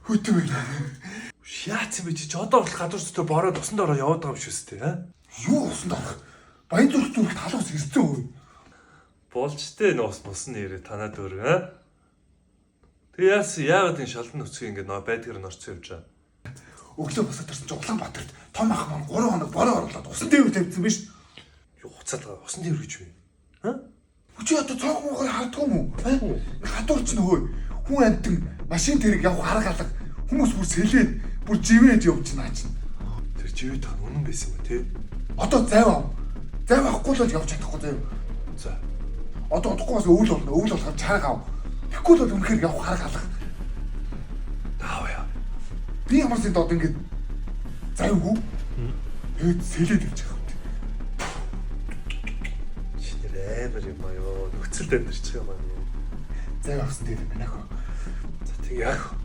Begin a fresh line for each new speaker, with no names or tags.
Хөтөө байна.
Яац юм бэ чи одоо бол гадуур зүтэ бороод усанд ороо яваад байгаа юм шүү дээ.
Юу усанд орох? Баян зүрх зүрх талуус ирсэн үү?
Болжтэй нуус мусан нэрээ танаа дөөр. Тэгээс яагаад энэ шалдан нүцгий ингэ нөө байдгаар нь орцсон юм жаа.
Өглөө босоод ирсэн чи Улаанбаатарт том ах маань 3 хоног бороо орлоод усан дээр тавьсан биш.
Юу хуцаад байгаа усан дээр гэж вэ?
Чи одоо цог муугаар харддаг юм уу? Хадуур ч нөхөө хүн амтан машин тэрэг явах арга алга хүмүүс бүр сэлээд бүр живээд явж наа чинь.
Тэр живээд тань үнэн байсан ба тий.
Одоо зайваа. Зайв авахгүй л явж чадахгүй заяа.
За.
Одоо удахгүй бас өвөл болно. Өвөл болохоор чарга ав. Тэгэхгүй л үнэхээр явах арга алга.
Тааваа.
Би ямар сэнд одоо ингэ зайвгүй. Тэгээд сэлээд явж байгаа юм.
Амар юм аа ёо нөхцөл дээр нэрчих юм аа.
Зайв авсан дээр юм байна хөө.
За тэг яах вэ?